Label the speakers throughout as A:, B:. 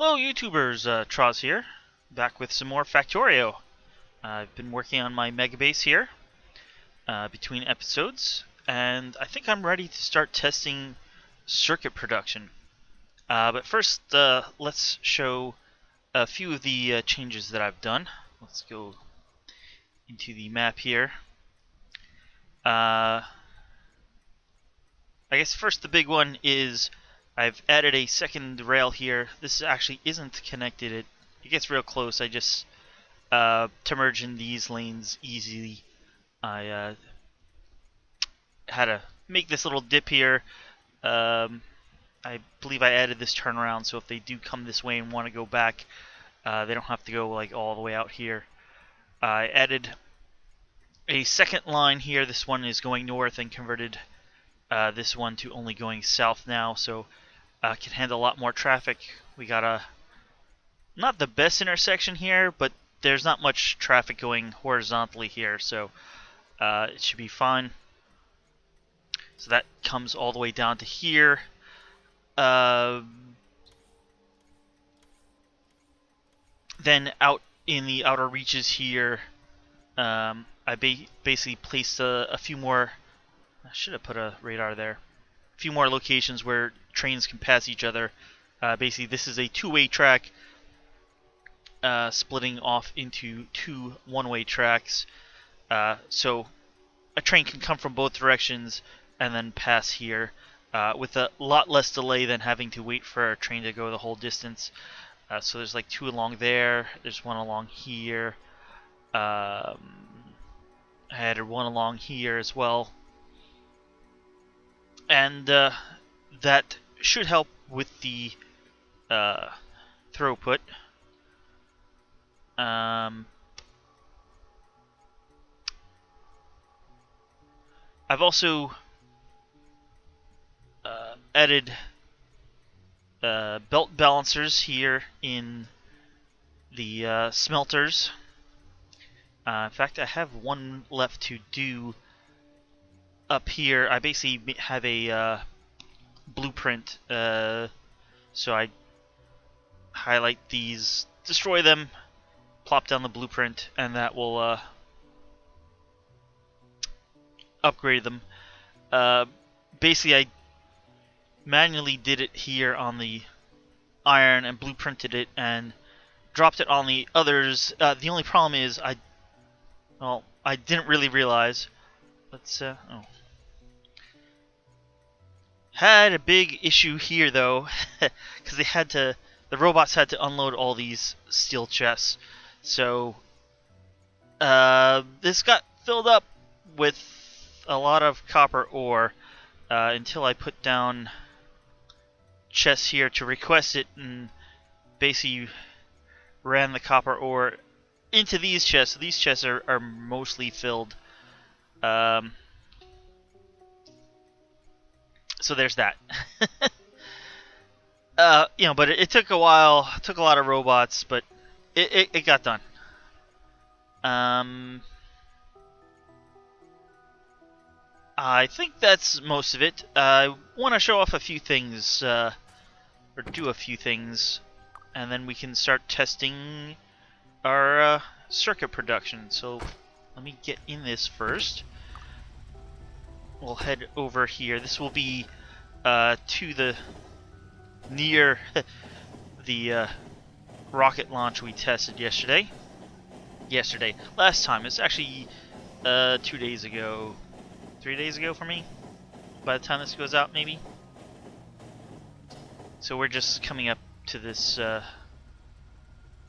A: Hello YouTubers, Troz here, back with some more Factorio. I've been working on my Megabase here, between episodes, and I think I'm ready to start testing circuit production. But first, let's show a few of the changes that I've done. Let's go into the map here. I guess first the big one is I've added a second rail here. This actually isn't connected. It gets real close. I just to merge in these lanes easily, I had to make this little dip here. I believe I added this turnaround, so if they do come this way and want to go back, they don't have to go like all the way out here. I added a second line here. This one is going north and converted this one to only going south now, so can handle a lot more traffic. We got not the best intersection here, but there's not much traffic going horizontally here, so it should be fine. So that comes all the way down to here. Then out in the outer reaches here, I basically placed a few more. I should have put a radar there. A few more locations where trains can pass each other. Basically, this is a two-way track, splitting off into two one-way tracks. So a train can come from both directions and then pass here with a lot less delay than having to wait for a train to go the whole distance. So there's like two along there. There's one along here. I added one along here as well. And that should help with the throughput. I've also added belt balancers here in the smelters. In fact, I have one left to do up here. I basically have a blueprint, so I highlight these, destroy them, plop down the blueprint, and that will upgrade them. Basically, I manually did it here on the iron and blueprinted it and dropped it on the others. The only problem is I didn't really realize. Had a big issue here though, because the robots had to unload all these steel chests. So this got filled up with a lot of copper ore until I put down chests here to request it, and basically ran the copper ore into these chests. So these chests are mostly filled. So there's that. But it took a while. It took a lot of robots, but it got done. I think that's most of it. I want to show off a few things, or do a few things, and then we can start testing our circuit production. So let me get in this first. We'll head over here. This will be to the near the rocket launch we tested yesterday. Last time. It's actually 2 days ago. 3 days ago for me, by the time this goes out, maybe. So we're just coming up to this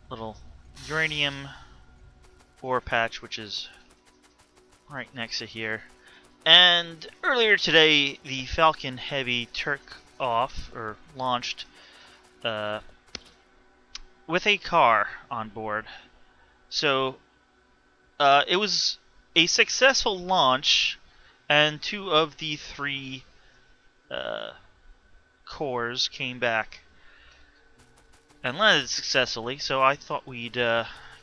A: little uranium ore patch, which is right next to here. And earlier today, the Falcon Heavy took off, or launched, with a car on board. So it was a successful launch, and 2 of the 3 cores came back and landed successfully, so I thought we'd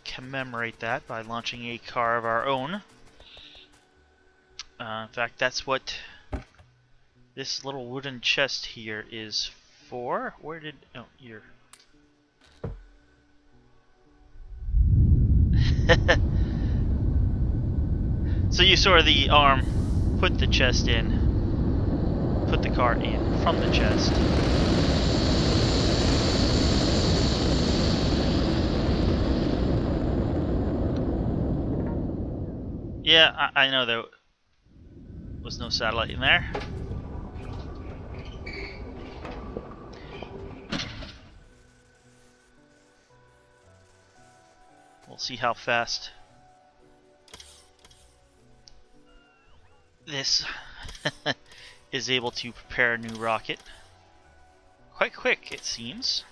A: commemorate that by launching a car of our own. In fact, that's what this little wooden chest here is for. Where did... oh, here. So you saw the arm put the chest in, put the car in from the chest. Yeah, I know there was no satellite in there. We'll see how fast this is able to prepare a new rocket. Quite quick, it seems.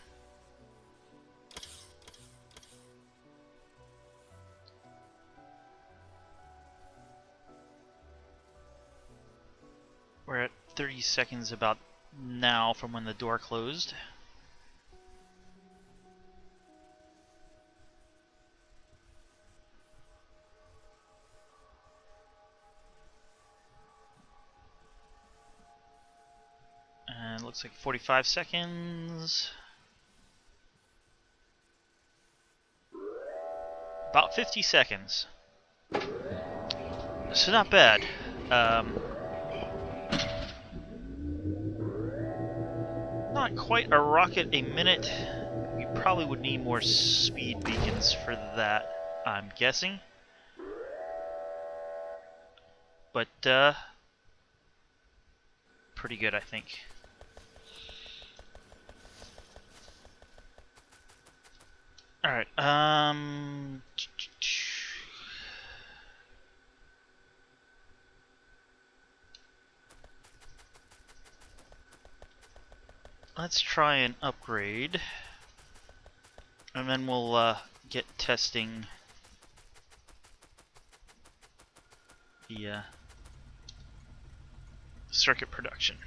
A: We're at 30 seconds about now from when the door closed. And it looks like 45 seconds. About 50 seconds. So not bad. Not quite a rocket a minute. We probably would need more speed beacons for that, I'm guessing. But, pretty good, I think. Alright, let's try and upgrade, and then we'll get testing the circuit production.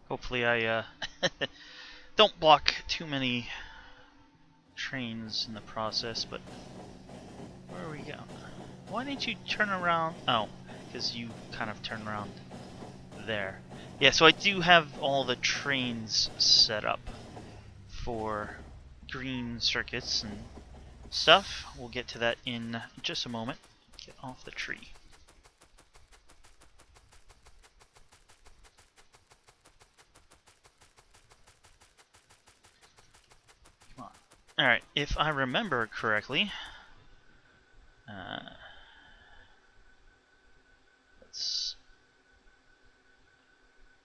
A: Hopefully I don't block too many trains in the process, but where are we going? Why didn't you turn around? Oh, because you kind of turn around there. Yeah, so I do have all the trains set up for green circuits and stuff. We'll get to that in just a moment. Get off the tree. Alright, if I remember correctly, let's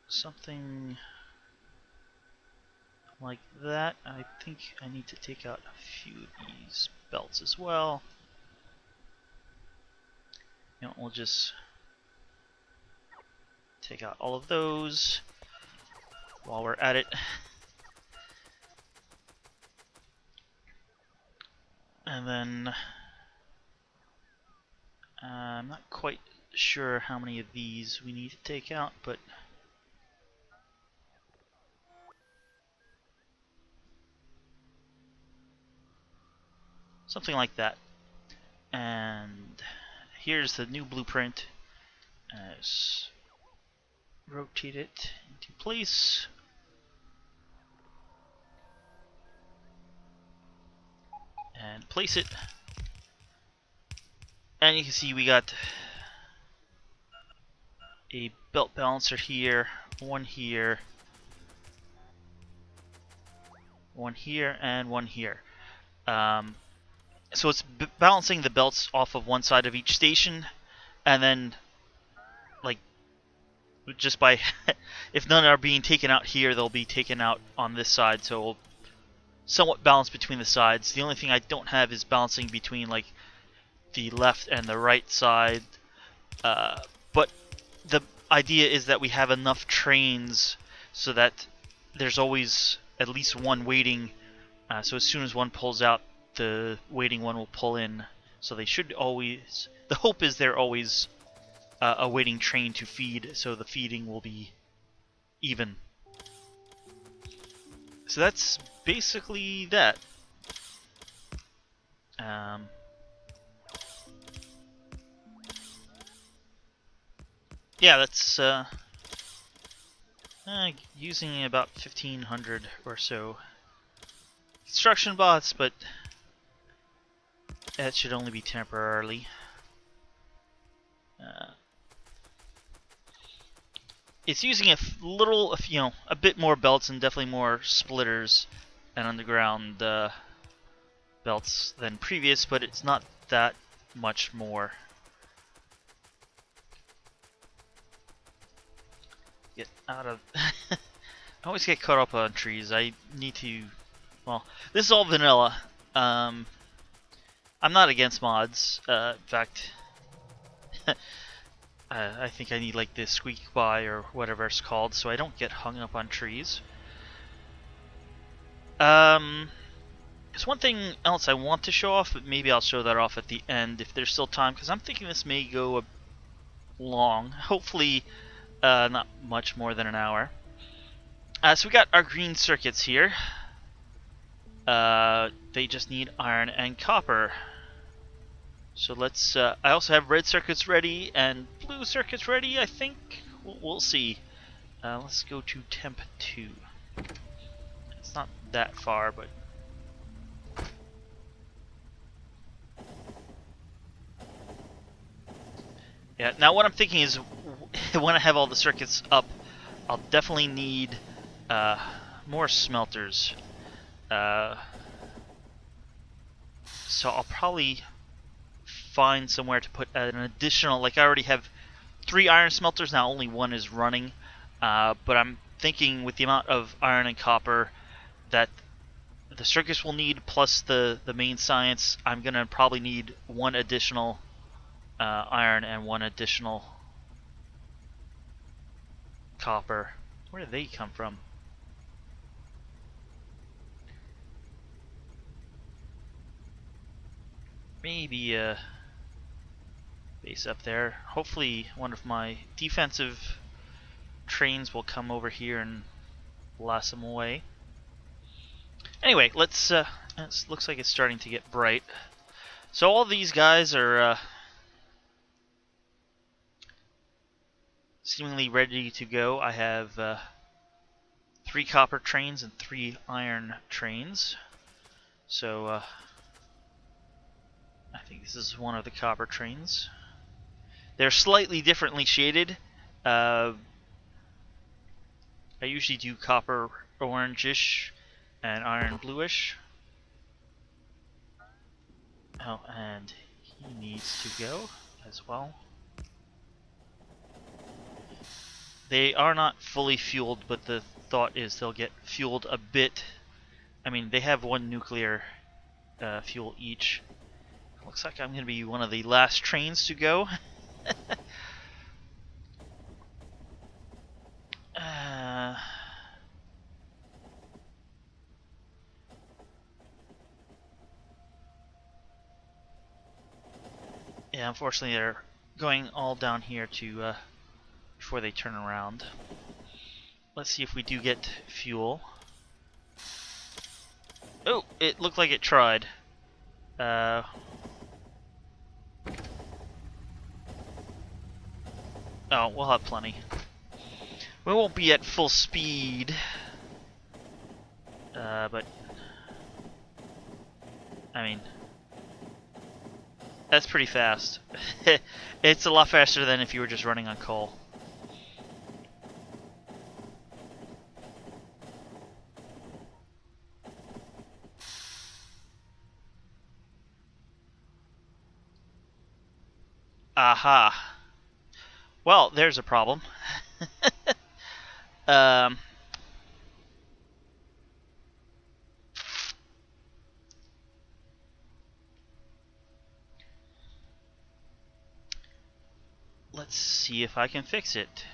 A: something like that. I think I need to take out a few of these belts as well. You know, we'll just take out all of those while we're at it. And then I'm not quite sure how many of these we need to take out, but something like that. And here's the new blueprint. Rotate it into place. And place it. And you can see we got a belt balancer here, one here, one here, and one here. So it's balancing the belts off of one side of each station, and then, like, just by, if none are being taken out here, they'll be taken out on this side, so it'll somewhat balance between the sides. The only thing I don't have is balancing between, like, the left and the right side, but the idea is that we have enough trains so that there's always at least one waiting, so as soon as one pulls out, the waiting one will pull in. So they should always. The hope is they're always a waiting train to feed, so the feeding will be even. So that's basically that. Yeah, that's using about 1,500 or so construction bots, but that should only be temporarily. It's using a bit more belts and definitely more splitters and underground belts than previous, but it's not that much more. Get out of... I always get caught up on trees. I need to... Well, this is all vanilla. I'm not against mods. In fact... I think I need like this squeak by or whatever it's called, so I don't get hung up on trees. There's one thing else I want to show off, but maybe I'll show that off at the end if there's still time, because I'm thinking this may go long. Hopefully, not much more than an hour. So we got our green circuits here. They just need iron and copper. So let's, I also have red circuits ready and blue circuits ready, I think. We'll see. Let's go to temp 2. It's not that far, but... Yeah, now what I'm thinking is, when I have all the circuits up, I'll definitely need more smelters. So I'll probably find somewhere to put an additional, like I already have 3 iron smelters, now only 1 is running, but I'm thinking with the amount of iron and copper that the circuits will need, plus the main science, I'm going to probably need 1 additional iron and 1 additional copper. Where do they come from? Maybe base up there. Hopefully one of my defensive trains will come over here and blast them away. Anyway, let's it looks like it's starting to get bright. So all these guys are seemingly ready to go. I have 3 copper trains and 3 iron trains. So I think this is one of the copper trains. They're slightly differently shaded. I usually do copper orangish and iron bluish. Oh, and he needs to go as well. They are not fully fueled, but the thought is they'll get fueled a bit. I mean, they have 1 nuclear fuel each. Looks like I'm going to be one of the last trains to go. Yeah, unfortunately they're going all down here to before they turn around. Let's see if we do get fuel. Oh, it looked like it tried. Oh, we'll have plenty. We won't be at full speed, but I mean, that's pretty fast. It's a lot faster than if you were just running on coal. Aha. Well, there's a problem. Let's see if I can fix it.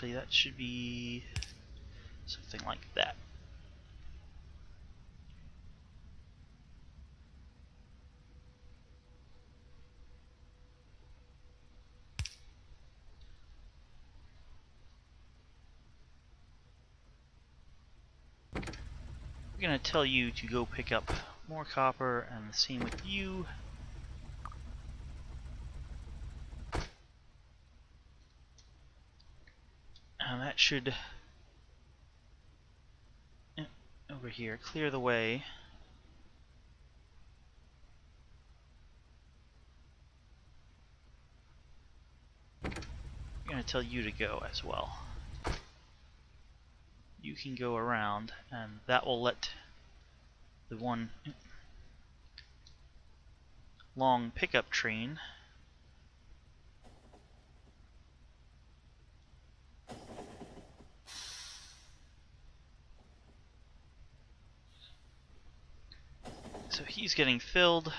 A: actually, that should be something like that. We're going to tell you to go pick up more copper, and the same with you. And that should, over here, clear the way. I'm going to tell you to go as well. You can go around, and that will let the one long pickup train so he's getting filled.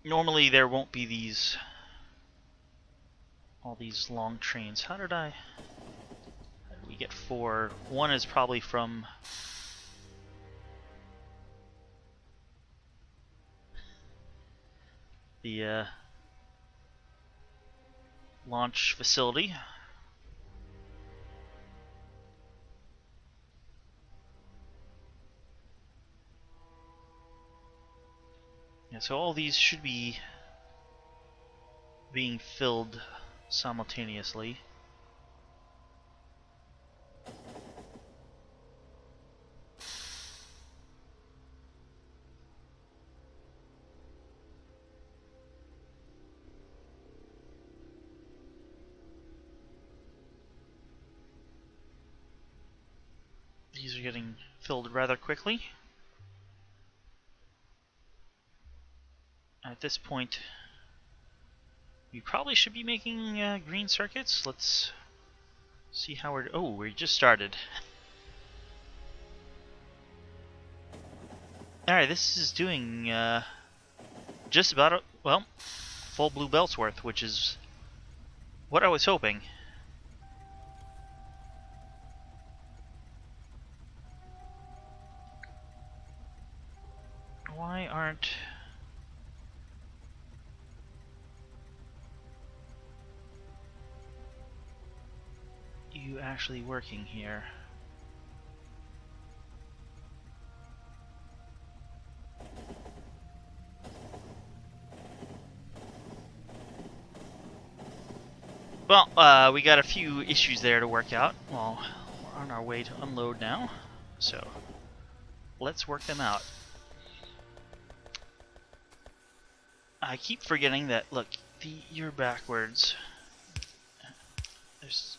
A: Normally there won't be all these long trains. How did we get 4? One is probably from the launch facility. Yeah, so all these should be being filled simultaneously. These are getting filled rather quickly. At this point, we probably should be making green circuits. Let's see how we're... Oh, we just started. Alright, this is doing just about, well, full blue belt's worth, which is what I was hoping. Why aren't... you actually working here? Well, we got a few issues there to work out. Well, we're on our way to unload now, so let's work them out. I keep forgetting that, look, you're backwards. There's...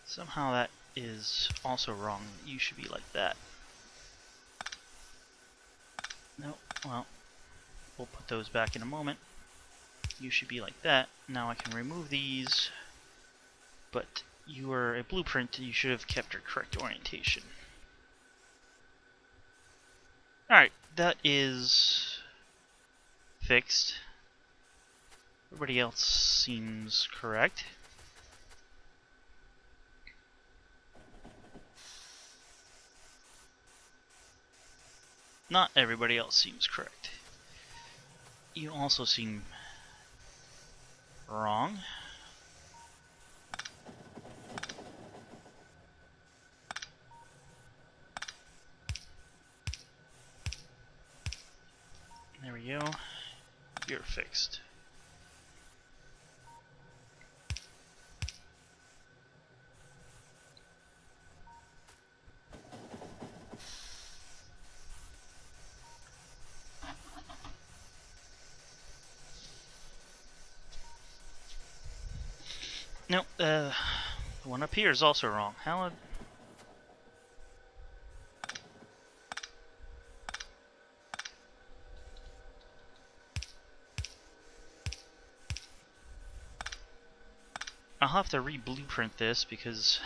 A: somehow that is also wrong. You should be like that. No, well, we'll put those back in a moment. You should be like that. Now I can remove these, but you are a blueprint and you should have kept your correct orientation. Alright, that is fixed. Everybody else seems correct. Not everybody else seems correct. You also seem wrong. There we go. You're fixed. No, the one up here is also wrong. How? I'll have to re-blueprint this because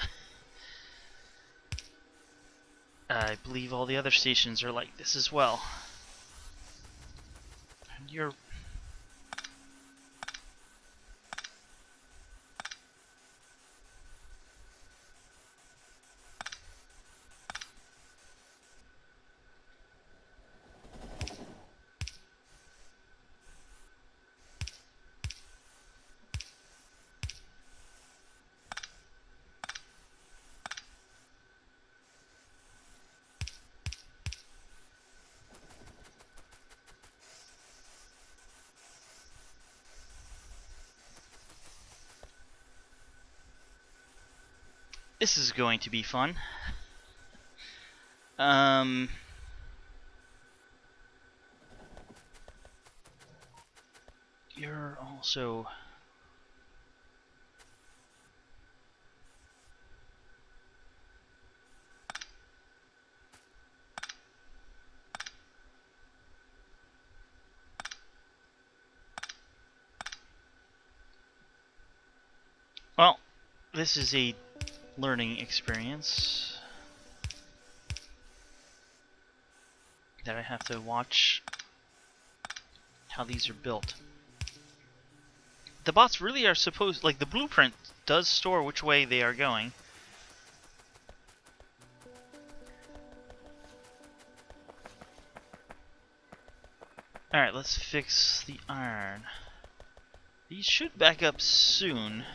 A: I believe all the other stations are like this as well. And you're... This is going to be fun. You're also... Well, this is a learning experience that I have to watch how these are built. The bots really are supposed... Like, the blueprint does store which way they are going. Alright, let's fix the iron. These should back up soon.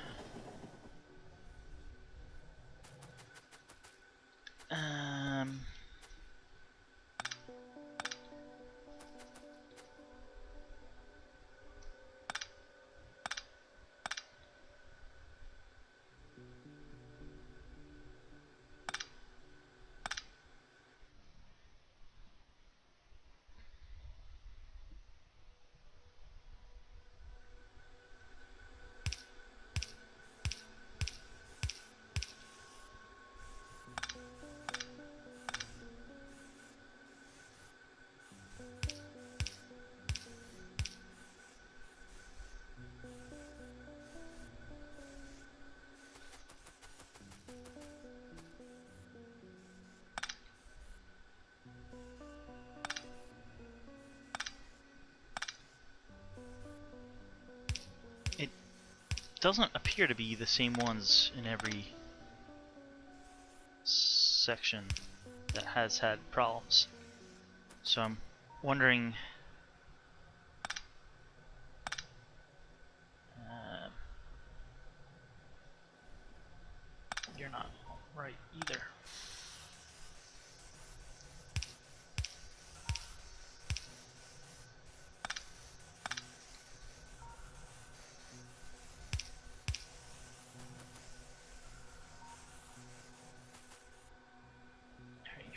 A: It doesn't appear to be the same ones in every section that has had problems. So I'm wondering... you're not right either.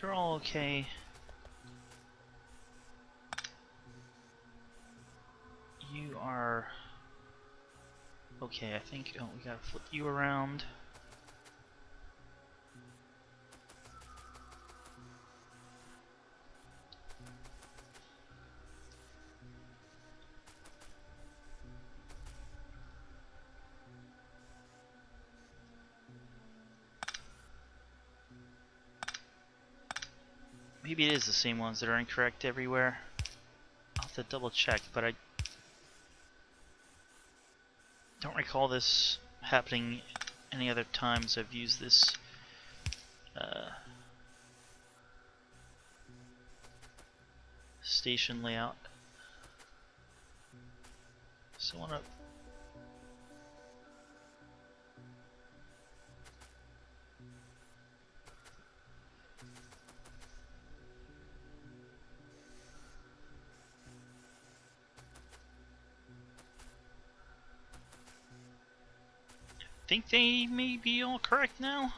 A: You're all okay. You are okay, I think. Oh, we gotta flip you around. Maybe it is the same ones that are incorrect everywhere. I'll have to double check, but I don't recall this happening any other times I've used this station layout. So I want to... think they may be all correct now.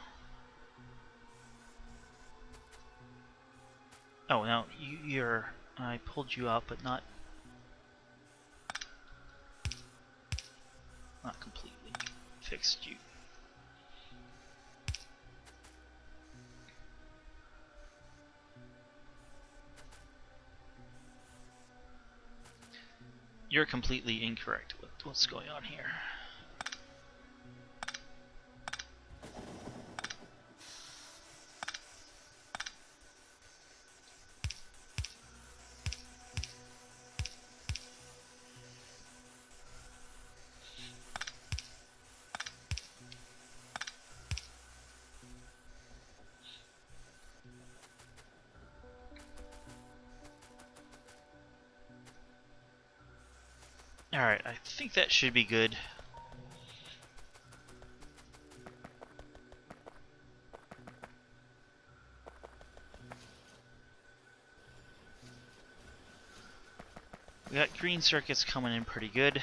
A: Oh, no, you're... I pulled you out, but not completely. fixed you. You're completely incorrect with what's going on here. Alright, I think that should be good. We got green circuits coming in pretty good.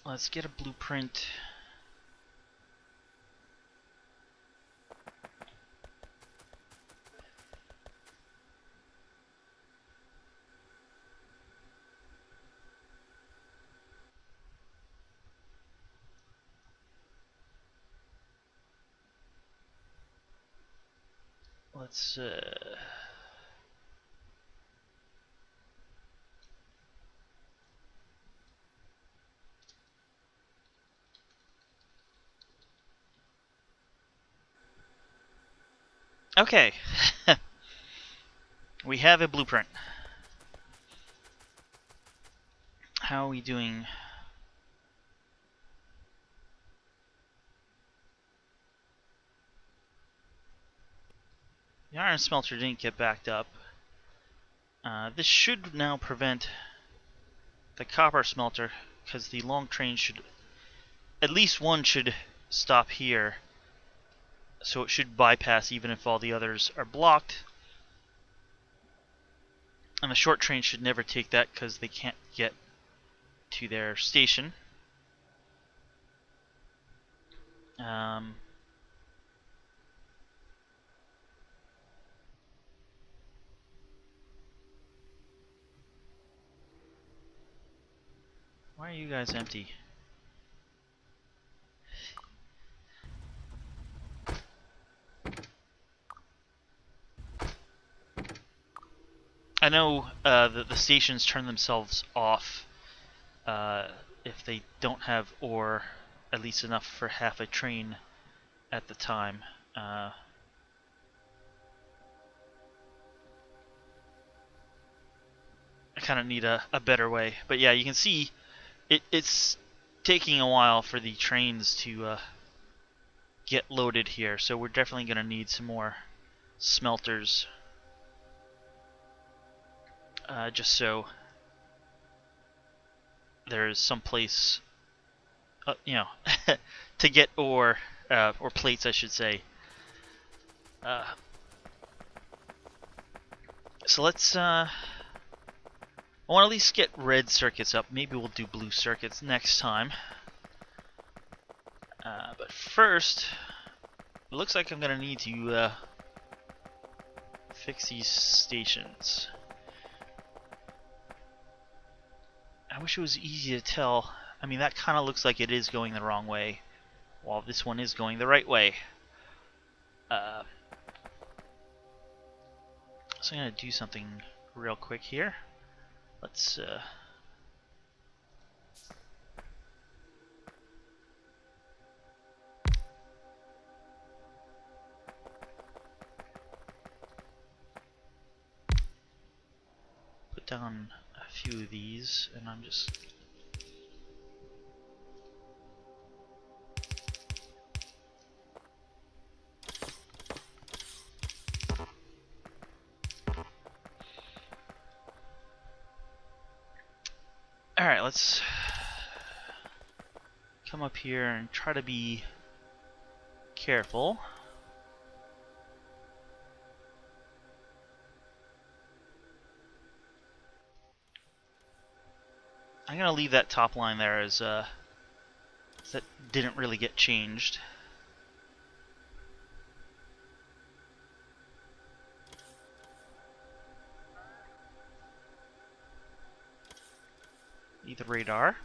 A: Let's get a blueprint. Let's okay. We have a blueprint. How are we doing? The iron smelter didn't get backed up. This should now prevent the copper smelter, because the long train should, at least one should stop here. So it should bypass even if all the others are blocked. And the short train should never take that because they can't get to their station. Why are you guys empty? I know the stations turn themselves off if they don't have ore, at least enough for half a train at the time. I kind of need a better way. But yeah, you can see it's taking a while for the trains to get loaded here, so we're definitely going to need some more smelters. Just so there's some place, you know, to get ore, or plates, I should say. So let's, I want to at least get red circuits up. Maybe we'll do blue circuits next time. But first, it looks like I'm going to need to fix these stations. I wish it was easy to tell. I mean, that kind of looks like it is going the wrong way, while this one is going the right way. So I'm going to do something real quick here. Let's put down a few of these, and I'm just alright, let's come up here and try to be careful. I'm gonna leave that top line there as that didn't really get changed. the radar.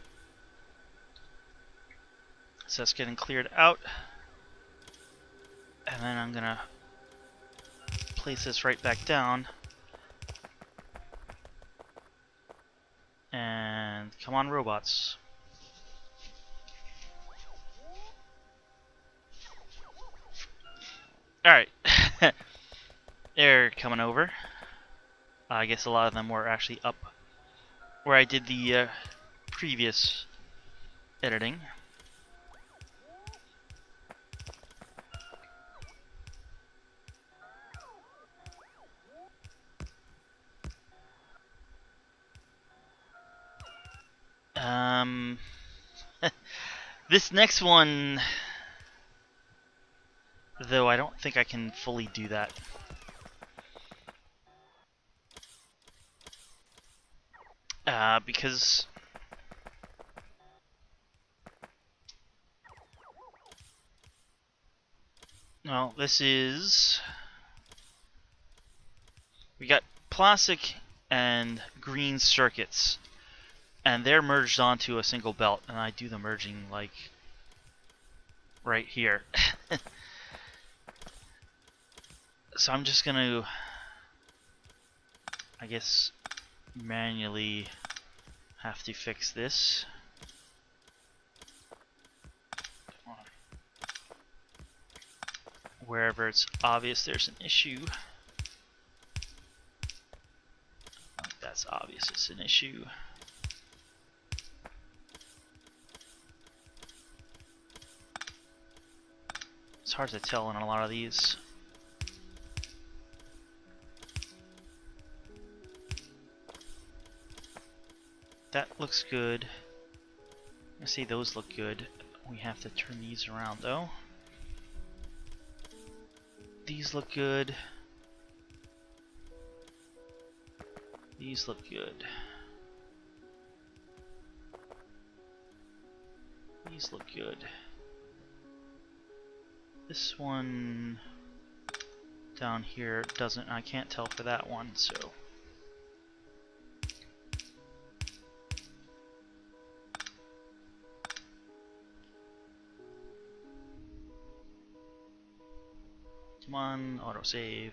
A: So that's getting cleared out. And then I'm gonna place this right back down. And come on, robots. Alright. They're coming over. I guess a lot of them were actually up where I did the previous editing. This next one, though, I don't think I can fully do that. Because well, this is, we got plastic and green circuits, and they're merged onto a single belt, and I do the merging like right here. So I'm just gonna, I guess, manually have to fix this. Wherever it's obvious there's an issue. That's obvious it's an issue. It's hard to tell in a lot of these. That looks good. I see those look good. We have to turn these around though. These look good. These look good. These look good. This one down here doesn't, I can't tell for that one, so. Come on, autosave.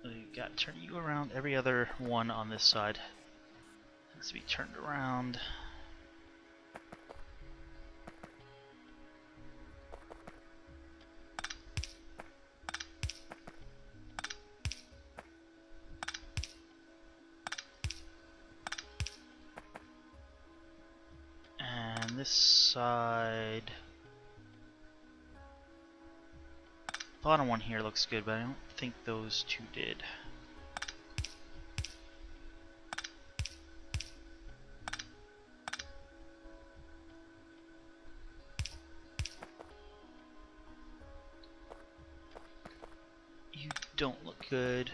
A: We got to turn you around. Every other one on this side has to be turned around. This side, bottom one here looks good, but I don't think those two did. You don't look good.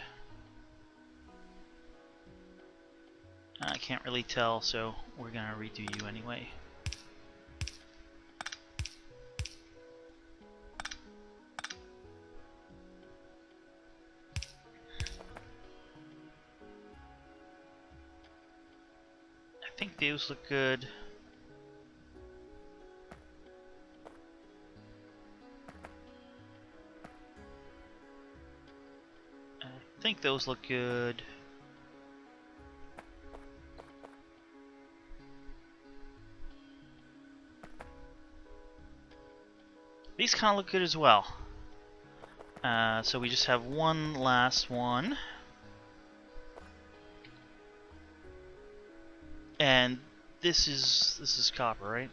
A: I can't really tell, so we're gonna redo you anyway. I think those look good. I think those look good. These kind of look good as well. So we just have one last one. And this is copper, right?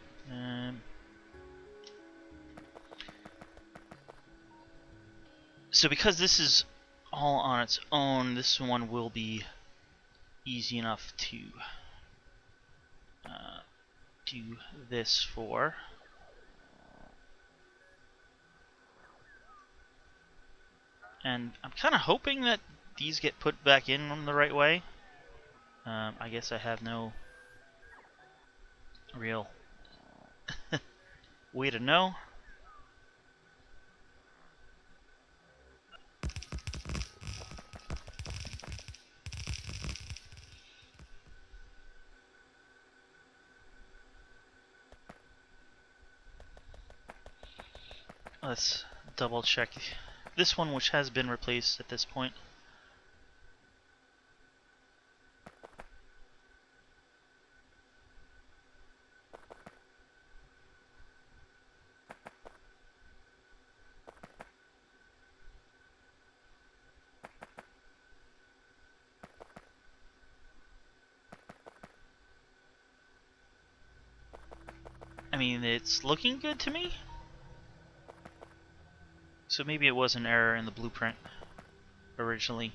A: So because this is all on its own, this one will be easy enough to do this for. And I'm kind of hoping that these get put back in the right way. I guess I have no real way to know. Let's double check this one, which has been replaced at this point. I mean, it's looking good to me. So maybe it was an error in the blueprint originally.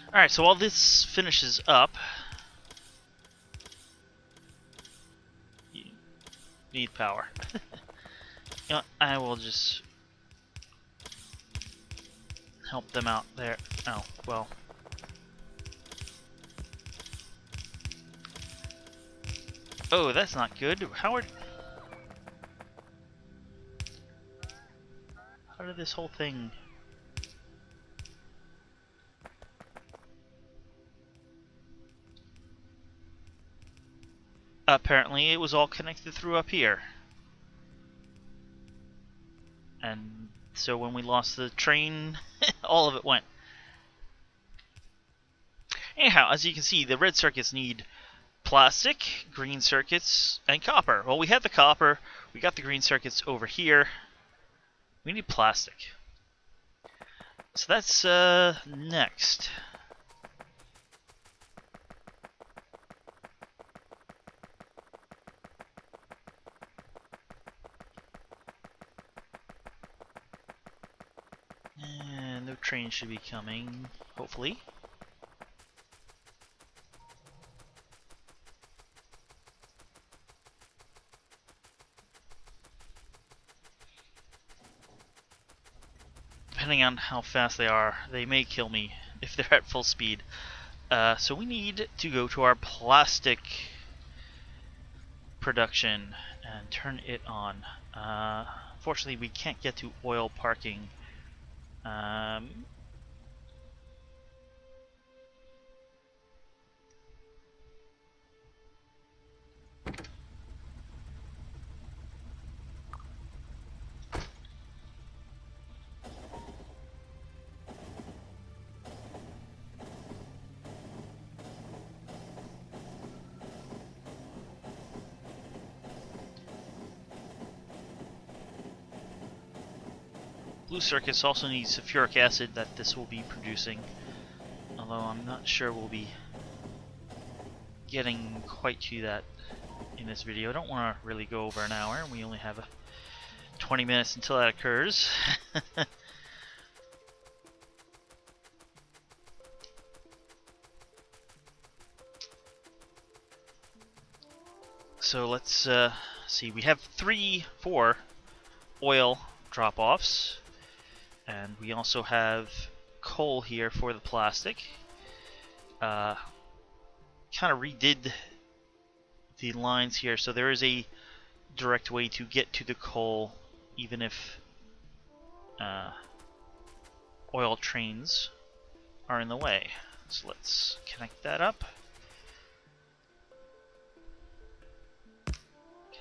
A: Alright, so while this finishes up, you need power. You know, I will just help them out there. Oh, well. Oh, that's not good. How did this whole thing... Apparently it was all connected through up here. And so when we lost the train, all of it went. Anyhow, as you can see, the red circuits need plastic, green circuits, and copper. Well, we have the copper, we got the green circuits over here. We need plastic. So that's next. And no train should be coming, hopefully. Depending on how fast they are, they may kill me if they're at full speed. So we need to go to our plastic production and turn it on. Fortunately, we can't get to oil parking. Blue circuits also need sulfuric acid that this will be producing, although I'm not sure we'll be getting quite to that in this video. I don't want to really go over an hour, and we only have 20 minutes until that occurs. So let's see, we have 4 oil drop-offs. And we also have coal here for the plastic. Kind of redid the lines here, so there is a direct way to get to the coal, even if oil trains are in the way. So let's connect that up.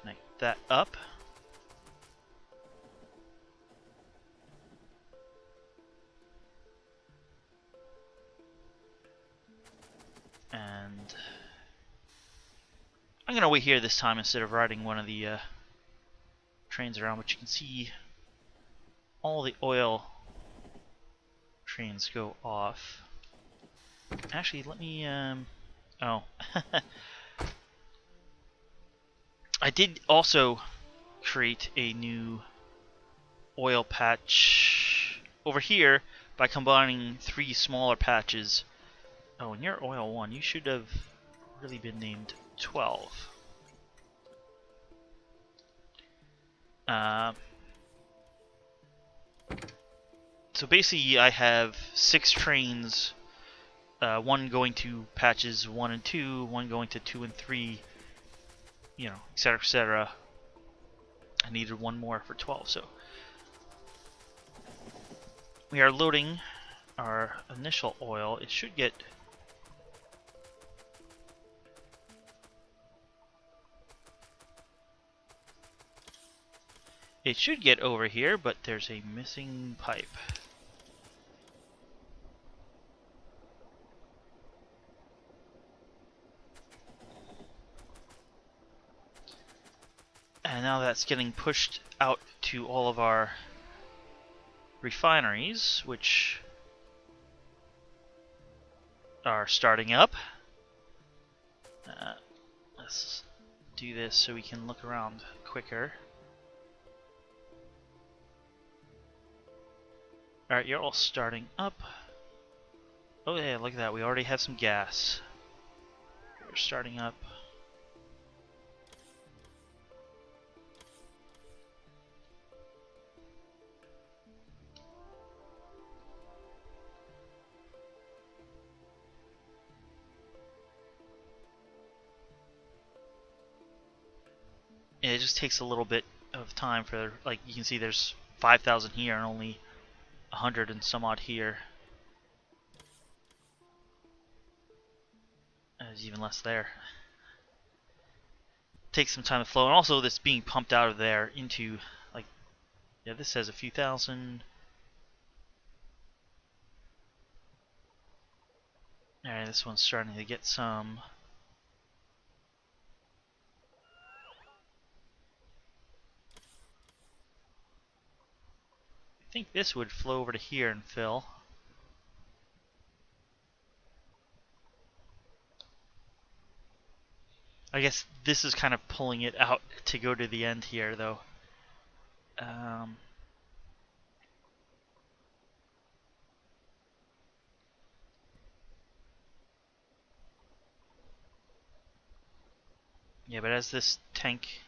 A: Connect that up. And I'm going to wait here this time instead of riding one of the trains around, but you can see all the oil trains go off. Actually, let me, oh. I did also create a new oil patch over here by combining 3 smaller patches. Oh, and you're oil 1. You should have really been named 12. So basically I have 6 trains, 1 going to patches 1 and 2, 1 going to 2 and 3, you know, etc., etc. I needed 1 more for 12, so We are loading our initial oil. It should get over here, but there's a missing pipe. And now that's getting pushed out to all of our refineries, which are starting up. Let's do this so we can look around quicker. Alright, you're all starting up. Oh yeah, look at that, we already have some gas. We're starting up. Yeah, it just takes a little bit of time for, like, you can see there's 5,000 here and only 100 and some odd here. There's even less there. Takes some time to flow, and also this being pumped out of there into, like, yeah, this says a few thousand. Alright, this one's starting to get some. I think this would flow over to here and fill. I guess this is kind of pulling it out to go to the end here, though. Yeah, but as this tank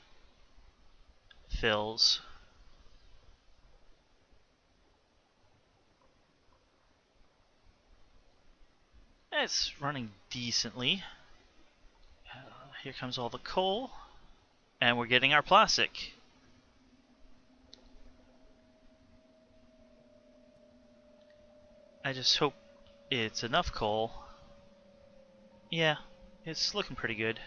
A: fills, it's running decently. Here comes all the coal, and we're getting our plastic. I just hope it's enough coal. Yeah, it's looking pretty good.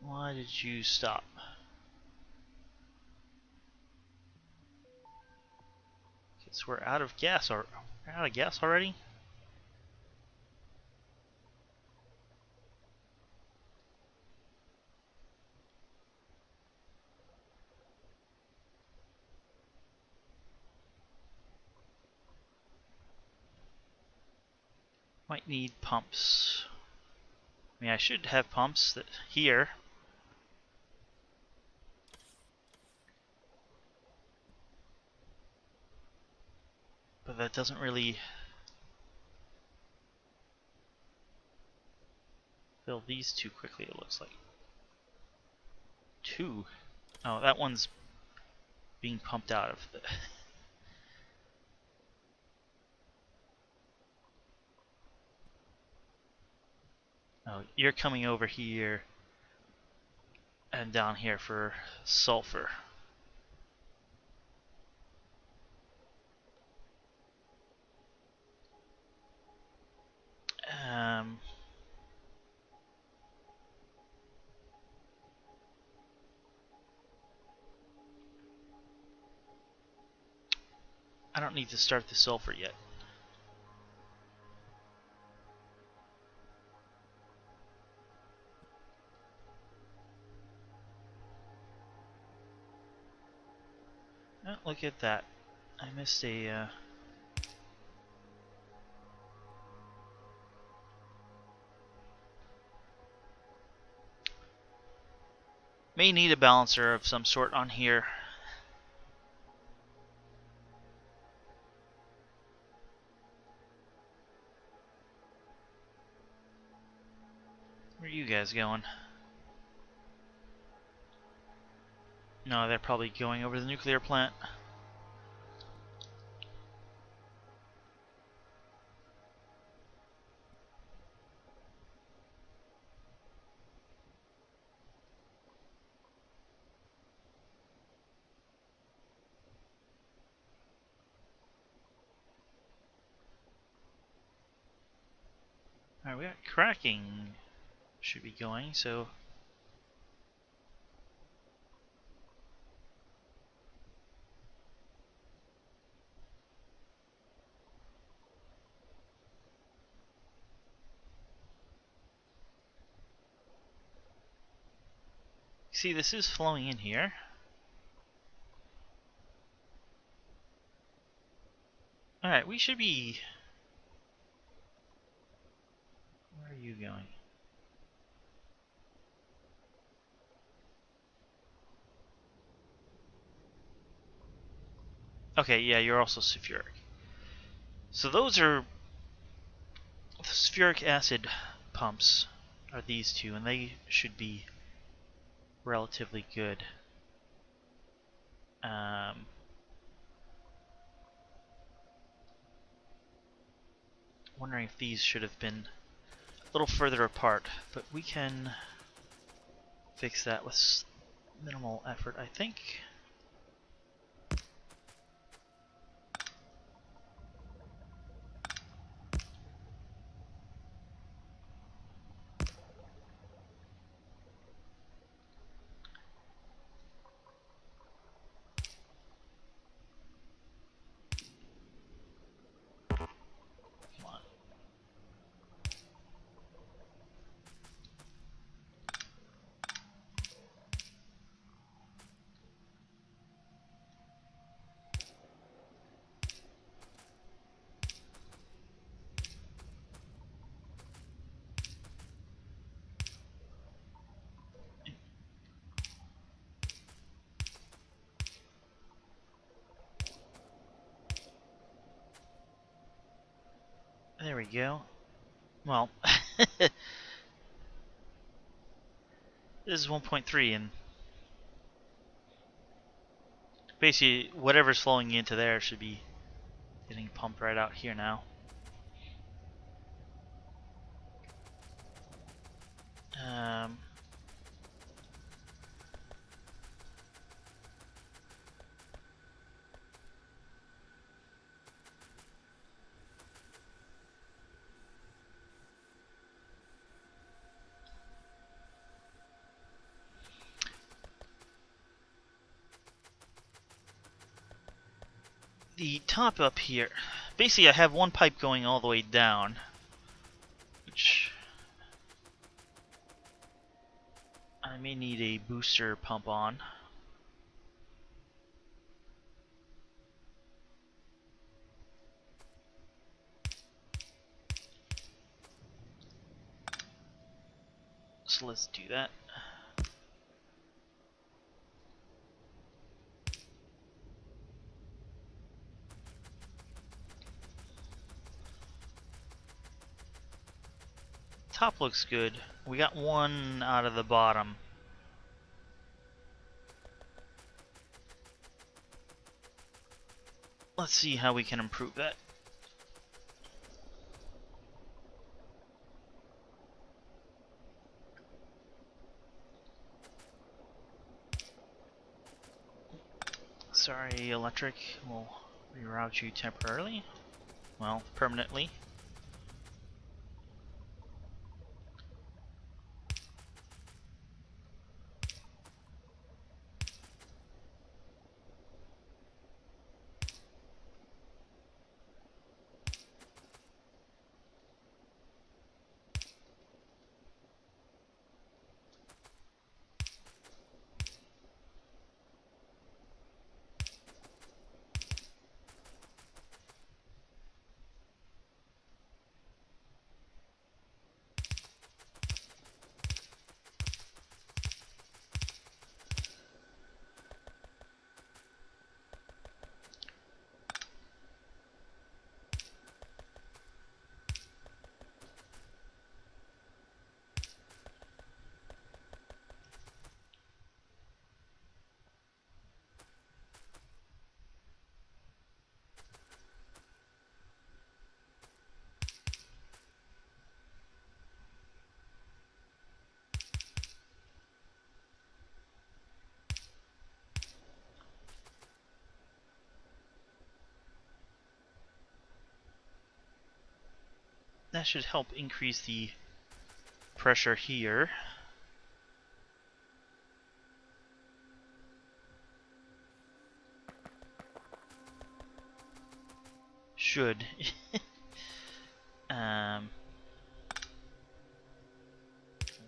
A: Why did you stop? Guess we're out of gas, or we're out of gas already? Might need pumps. I mean, I should have pumps that here. But that doesn't really fill these too quickly, it looks like. Two. Oh, that one's being pumped out of the... Oh, you're coming over here and down here for sulfur. I don't need to start the sulfur yet. Oh, look at that. I missed a... May need a balancer of some sort on here. Where are you guys going? No, they're probably going over to the nuclear plant. Alright, we got cracking should be going, so see, this is flowing in here. Alright, we should be... Where are you going? Okay, yeah, you're also sulfuric. So those are... The sulfuric acid pumps are these two, and they should be relatively good. Wondering if these should have been a little further apart, but we can fix that with minimal effort, I think. Come on. There we go. Well, this is 1.3, and basically whatever's flowing into there should be getting pumped right out here now. The top up here, basically I have one pipe going all the way down, which I may need a booster pump on. So let's do that. Top looks good. We got one out of the bottom. Let's see how we can improve that. Sorry, electric. We'll reroute you temporarily. Well, permanently. that should help increase the pressure here. Should. We'll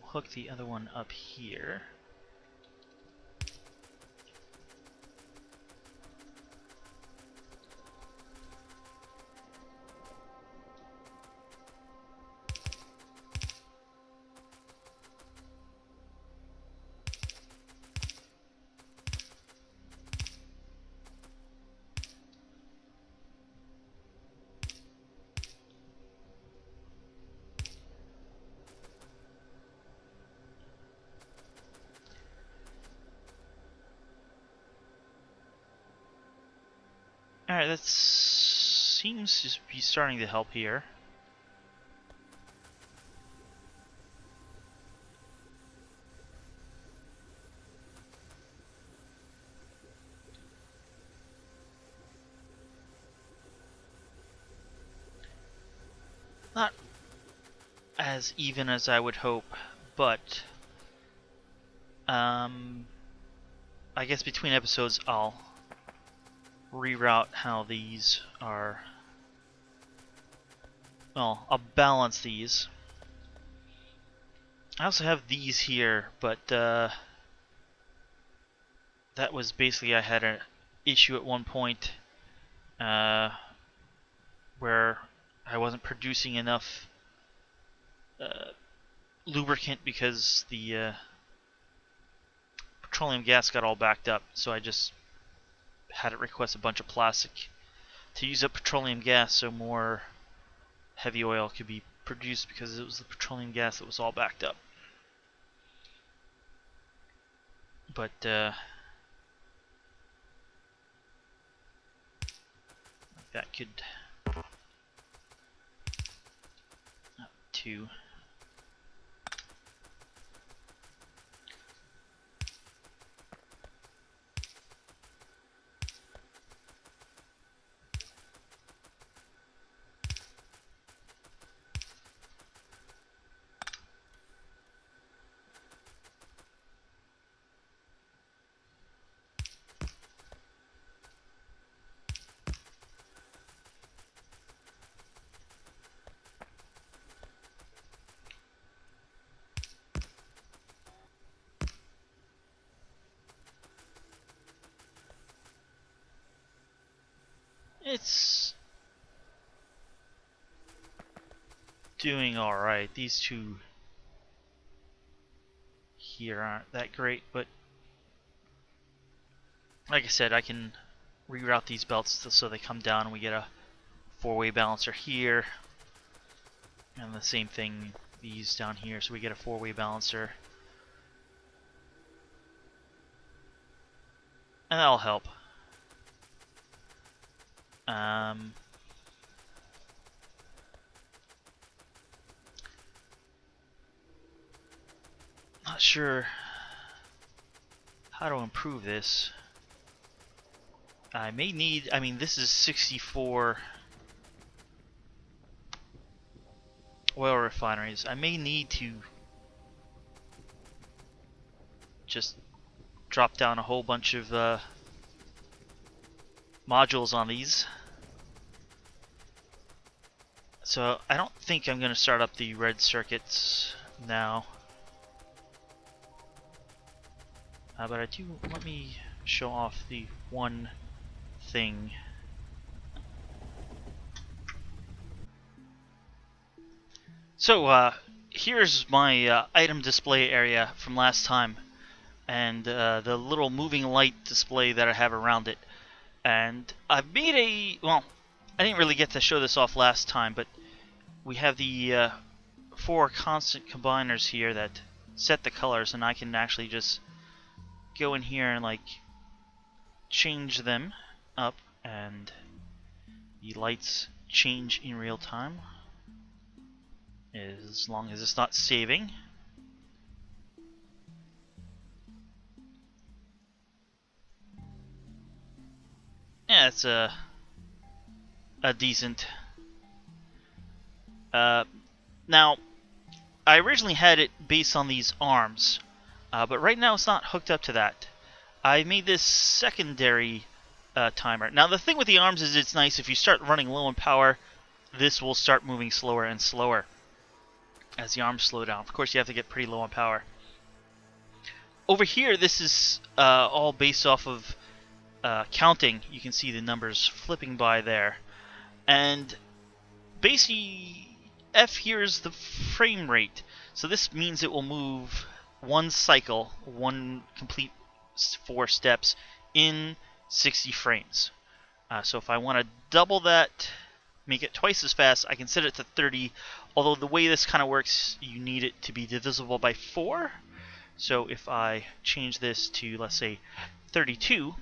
A: hook the other one up here. Alright, that seems to be starting to help here. Not as even as I would hope, but I guess between episodes I'll reroute how these are. Well, I'll balance these. I also have these here, but that was basically I had an issue at one point where I wasn't producing enough lubricant because the petroleum gas got all backed up, so I just had it request a bunch of plastic to use up petroleum gas so more heavy oil could be produced because it was the petroleum gas that was all backed up. But that could two. It's doing alright. These two here aren't that great, but like I said, I can reroute these belts so they come down and we get a four-way balancer here. And the same thing, these down here, so we get a four-way balancer. And that'll help. Not sure how to improve this. I may need, I mean, this is 64 oil refineries. I may need to just drop down a whole bunch of modules on these. So I don't think I'm going to start up the red circuits now. But I do, let me show off the one thing. So here's my item display area from last time, and the little moving light display that I have around it. And I've made a, well, I didn't really get to show this off last time, but we have the 4 constant combiners here that set the colors, and I can actually just go in here and like change them up, and the lights change in real time as long as it's not saving. Yeah, it's a decent Now, I originally had it based on these arms, but right now it's not hooked up to that. I made this secondary timer. Now, the thing with the arms is it's nice if you start running low in power, this will start moving slower and slower as the arms slow down. Of course, you have to get pretty low on power. Over here, this is all based off of counting. You can see the numbers flipping by there. And basically, F here is the frame rate. So this means it will move one cycle, one complete 4 steps in 60 frames. So if I want to double that, make it twice as fast, I can set it to 30. Although the way this kind of works, you need it to be divisible by 4. So if I change this to, let's say, 32,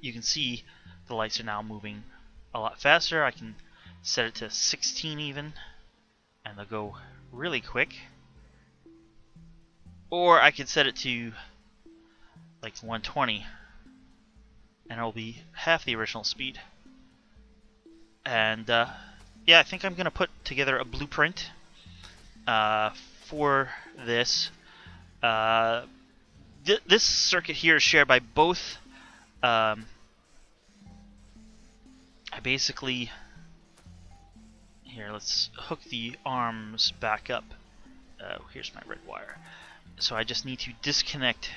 A: you can see the lights are now moving a lot faster. I can set it to 16 even, and they'll go really quick. Or I could set it to like 120, and it'll be half the original speed. And yeah, I think I'm gonna put together a blueprint for this. This circuit here is shared by both. I basically, here, let's hook the arms back up. Here's my red wire. So I just need to disconnect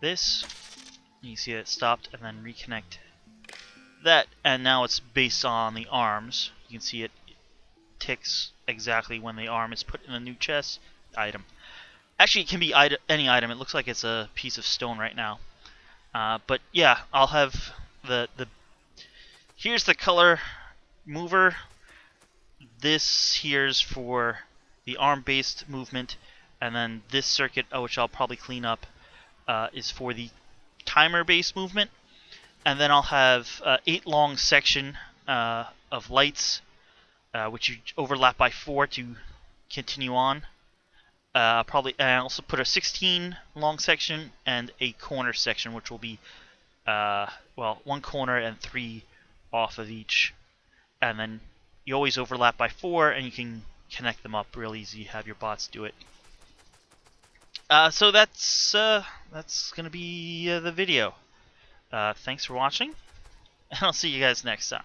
A: this. You see it stopped, and then reconnect that, and now it's based on the arms. You can see it ticks exactly when the arm is put in a new chest item. Actually, it can be any item. It looks like it's a piece of stone right now. But yeah, I'll have the here's the color mover. This here's for the arm-based movement, and then this circuit, which I'll probably clean up, is for the timer-based movement. And then I'll have 8 long section of lights, which you overlap by 4 to continue on. Probably, and I also put a 16 long section and a corner section, which will be, well, 1 corner and 3 off of each. And then you always overlap by 4, and you can connect them up real easy. Have your bots do it. So that's gonna be the video. Thanks for watching, and I'll see you guys next time.